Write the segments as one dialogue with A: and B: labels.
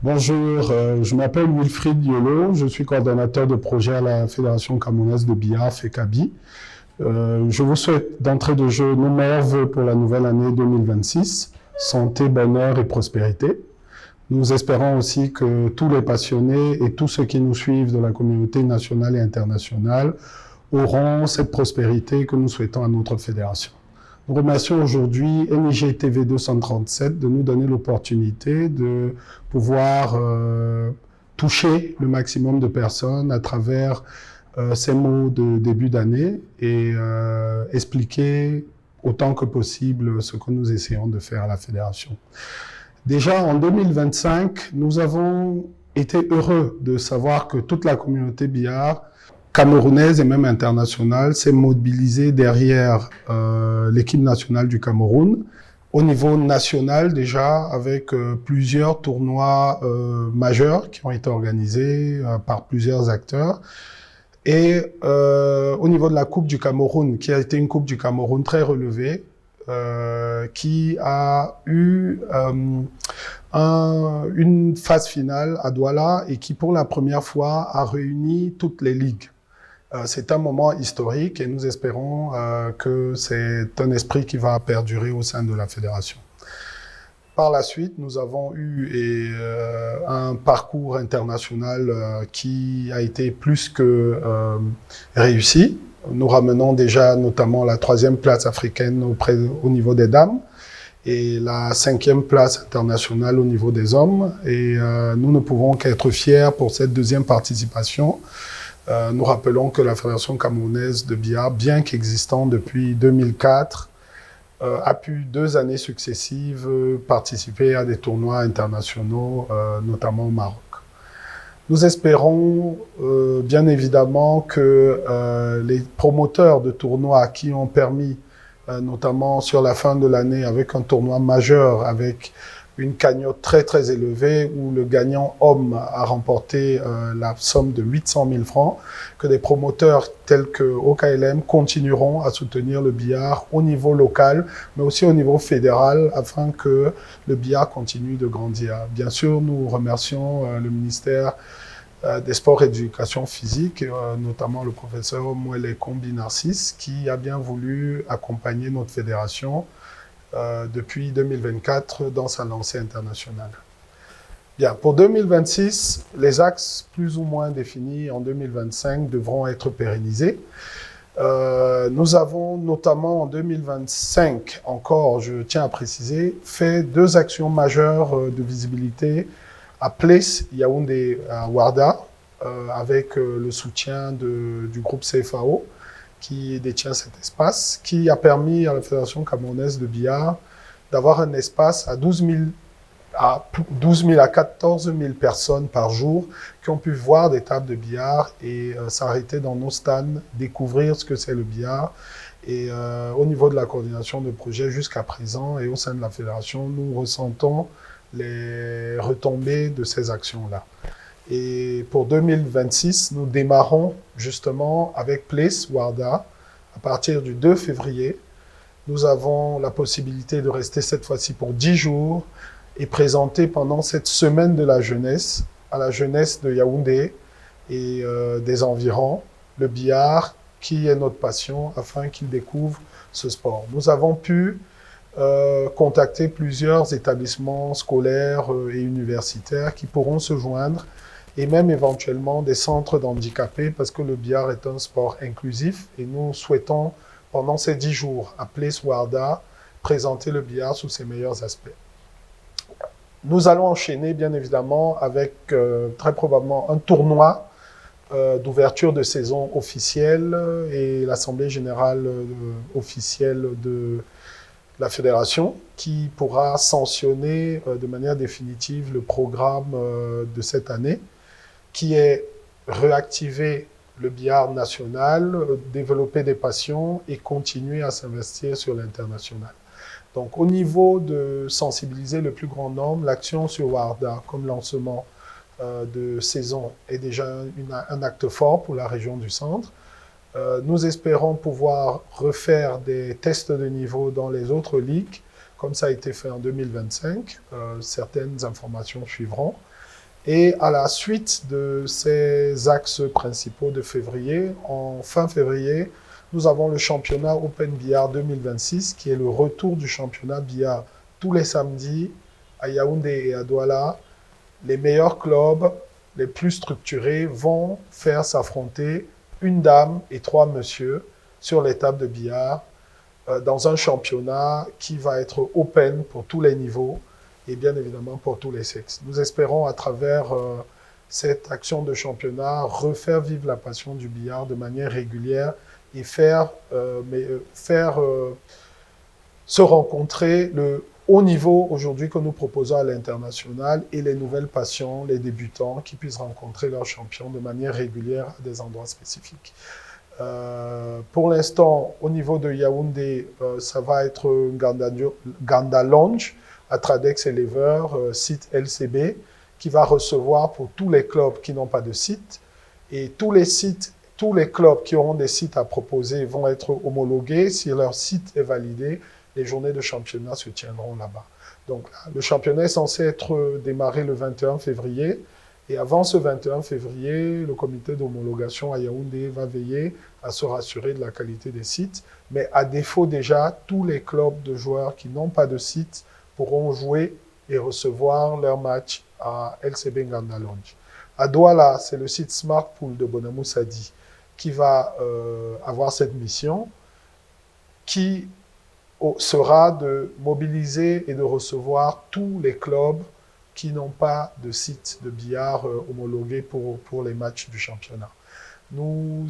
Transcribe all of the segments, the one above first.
A: Bonjour, je m'appelle Wilfried Diolo, je suis coordonnateur de projet à la Fédération camerounaise de billard, FECABI. Je vous souhaite d'entrée de jeu nos meilleurs vœux pour la nouvelle année 2026, santé, bonheur et prospérité. Nous espérons aussi que tous les passionnés et tous ceux qui nous suivent de la communauté nationale et internationale auront cette prospérité que nous souhaitons à notre fédération. Nous remercions aujourd'hui NIG TV 237 de nous donner l'opportunité de pouvoir toucher le maximum de personnes à travers ces mots de début d'année et expliquer autant que possible ce que nous essayons de faire à la fédération. Déjà en 2025, nous avons été heureux de savoir que toute la communauté billard camerounaise et même internationale s'est mobilisée derrière l'équipe nationale du Cameroun. Au niveau national déjà, avec plusieurs tournois majeurs qui ont été organisés par plusieurs acteurs. Et au niveau de la Coupe du Cameroun, qui a été une Coupe du Cameroun très relevée, qui a eu une phase finale à Douala et qui pour la première fois a réuni toutes les ligues. C'est un moment historique et nous espérons que c'est un esprit qui va perdurer au sein de la fédération. Par la suite, nous avons eu un parcours international qui a été plus que réussi. Nous ramenons déjà notamment la 3e place africaine au niveau des dames et la 5e place internationale au niveau des hommes. Et nous ne pouvons qu'être fiers pour cette 2e participation. Nous rappelons que la Fédération camerounaise de billard, bien qu'existant depuis 2004, a pu 2 années successives participer à des tournois internationaux, notamment au Maroc. Nous espérons bien évidemment que les promoteurs de tournois qui ont permis, notamment sur la fin de l'année, avec un tournoi majeur, avec une cagnotte très très élevée où le gagnant homme a remporté la somme de 800 000 francs, que des promoteurs tels que OKLM continueront à soutenir le billard au niveau local, mais aussi au niveau fédéral, afin que le billard continue de grandir. Bien sûr, nous remercions le ministère des Sports et de l'Éducation physique, notamment le professeur Mouele Kombi Narcisse, qui a bien voulu accompagner notre fédération depuis 2024 dans sa lancée internationale. Bien, pour 2026, les axes plus ou moins définis en 2025 devront être pérennisés. Nous avons notamment en 2025, encore, je tiens à préciser, fait 2 actions majeures de visibilité à Place, Yaoundé, à Ouarda, avec le soutien du groupe CFAO, qui détient cet espace, qui a permis à la Fédération camerounaise de billard d'avoir un espace à 12 000 à 14 000 personnes par jour qui ont pu voir des tables de billard et s'arrêter dans nos stands, découvrir ce que c'est le billard. Et au niveau de la coordination de projet jusqu'à présent et au sein de la Fédération, nous ressentons les retombées de ces actions-là. Et pour 2026, nous démarrons justement avec Place Ouarda à partir du 2 février. Nous avons la possibilité de rester cette fois-ci pour 10 jours et présenter pendant cette semaine de la jeunesse, à la jeunesse de Yaoundé et des environs, le billard qui est notre passion afin qu'ils découvrent ce sport. Nous avons pu contacter plusieurs établissements scolaires et universitaires qui pourront se joindre et même éventuellement des centres d'handicapés parce que le billard est un sport inclusif et nous souhaitons pendant ces 10 jours à Place Ouarda présenter le billard sous ses meilleurs aspects. Nous allons enchaîner bien évidemment avec très probablement un tournoi d'ouverture de saison officielle et l'Assemblée générale officielle de la Fédération qui pourra sanctionner de manière définitive le programme de cette année qui est réactiver le billard national, développer des passions et continuer à s'investir sur l'international. Donc au niveau de sensibiliser le plus grand nombre, l'action sur Ouarda comme lancement de saison est déjà un acte fort pour la région du centre. Nous espérons pouvoir refaire des tests de niveau dans les autres ligues, comme ça a été fait en 2025. Certaines informations suivront. Et à la suite de ces axes principaux de février, en fin février, nous avons le championnat Open Billard 2026, qui est le retour du championnat billard tous les samedis à Yaoundé et à Douala. Les meilleurs clubs, les plus structurés, vont faire s'affronter une dame et trois messieurs sur les tables de billard dans un championnat qui va être open pour tous les niveaux et bien évidemment pour tous les sexes. Nous espérons à travers cette action de championnat refaire vivre la passion du billard de manière régulière et faire se rencontrer le haut niveau aujourd'hui que nous proposons à l'international et les nouvelles passions, les débutants qui puissent rencontrer leurs champions de manière régulière à des endroits spécifiques. Pour l'instant, au niveau de Yaoundé, ça va être Ganda Lounge à Tradex Elever, site LCB, qui va recevoir pour tous les clubs qui n'ont pas de site. Et tous les clubs qui auront des sites à proposer vont être homologués. Si leur site est validé, les journées de championnat se tiendront là-bas. Donc, le championnat est censé être démarré le 21 février. Et avant ce 21 février, le comité d'homologation à Yaoundé va veiller à se rassurer de la qualité des sites. Mais à défaut déjà, tous les clubs de joueurs qui n'ont pas de site pourront jouer et recevoir leur match à LCB Nganda Lounge. À Douala, c'est le site Smart Pool de Bonamou Sadi qui va avoir cette mission qui sera de mobiliser et de recevoir tous les clubs qui n'ont pas de site de billard homologué pour les matchs du championnat. Nous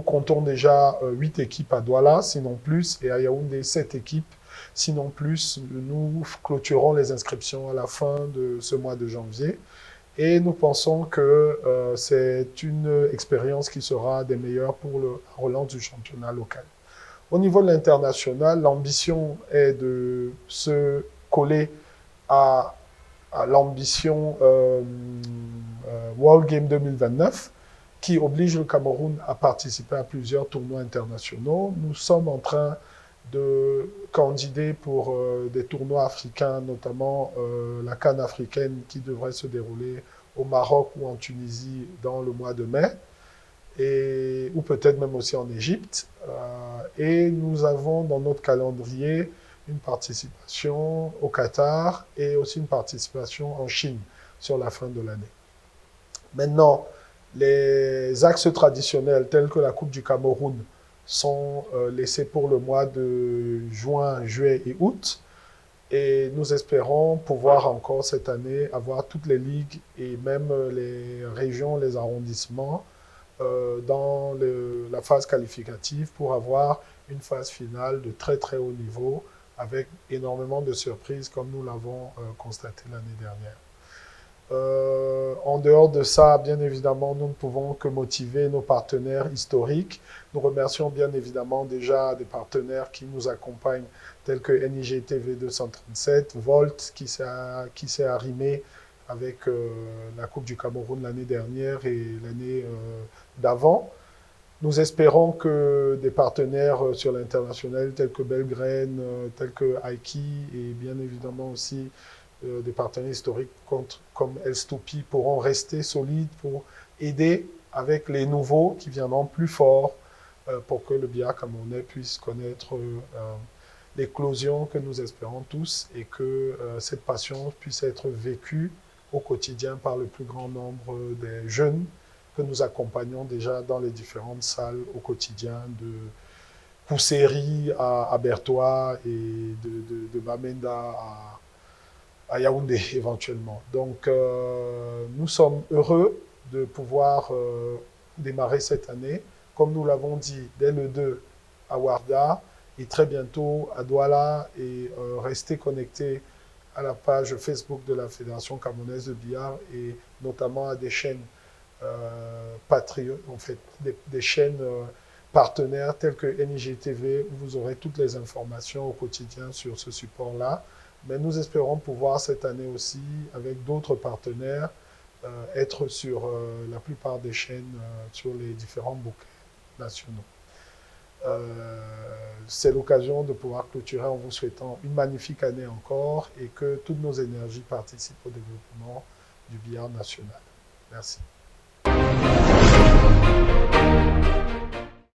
A: comptons déjà 8 équipes à Douala, sinon plus, et à Yaoundé, 7 équipes, sinon plus. Nous clôturons les inscriptions à la fin de ce mois de janvier. Et nous pensons que c'est une expérience qui sera des meilleures pour la relance du championnat local. Au niveau de l'international, l'ambition est de se coller à l'ambition World Game 2029, qui oblige le Cameroun à participer à plusieurs tournois internationaux. Nous sommes en train de candider pour des tournois africains, notamment la CAN africaine qui devrait se dérouler au Maroc ou en Tunisie dans le mois de mai, ou peut-être même aussi en Égypte. Et nous avons dans notre calendrier une participation au Qatar et aussi une participation en Chine sur la fin de l'année. Maintenant, les axes traditionnels tels que la Coupe du Cameroun sont laissés pour le mois de juin, juillet et août. Et nous espérons pouvoir encore cette année avoir toutes les ligues et même les régions, les arrondissements dans la phase qualificative pour avoir une phase finale de très très haut niveau avec énormément de surprises comme nous l'avons constaté l'année dernière. En dehors de ça, bien évidemment, nous ne pouvons que motiver nos partenaires historiques. Nous remercions bien évidemment déjà des partenaires qui nous accompagnent, tels que NIGTV 237, Volt, qui s'est arrimé avec la Coupe du Cameroun l'année dernière et l'année d'avant. Nous espérons que des partenaires sur l'international, tels que Belgrane, tels que Aiki et bien évidemment aussi des partenaires historiques comme Elstopi pourront rester solides pour aider avec les nouveaux qui viendront plus forts pour que le billard camerounais puisse connaître l'éclosion que nous espérons tous et que cette passion puisse être vécue au quotidien par le plus grand nombre des jeunes que nous accompagnons déjà dans les différentes salles au quotidien de Pousseri à Bertois et de Bamenda à Yaoundé éventuellement. Donc nous sommes heureux de pouvoir démarrer cette année, comme nous l'avons dit, dès le 2 à Ouarda et très bientôt à Douala et rester connectés à la page Facebook de la Fédération camerounaise de billard et notamment à des chaînes patriotes, en fait, des chaînes partenaires telles que NIGTV où vous aurez toutes les informations au quotidien sur ce support-là. Mais nous espérons pouvoir cette année aussi, avec d'autres partenaires, être sur la plupart des chaînes sur les différents bouquets nationaux. C'est l'occasion de pouvoir clôturer en vous souhaitant une magnifique année encore et que toutes nos énergies participent au développement du billard national. Merci.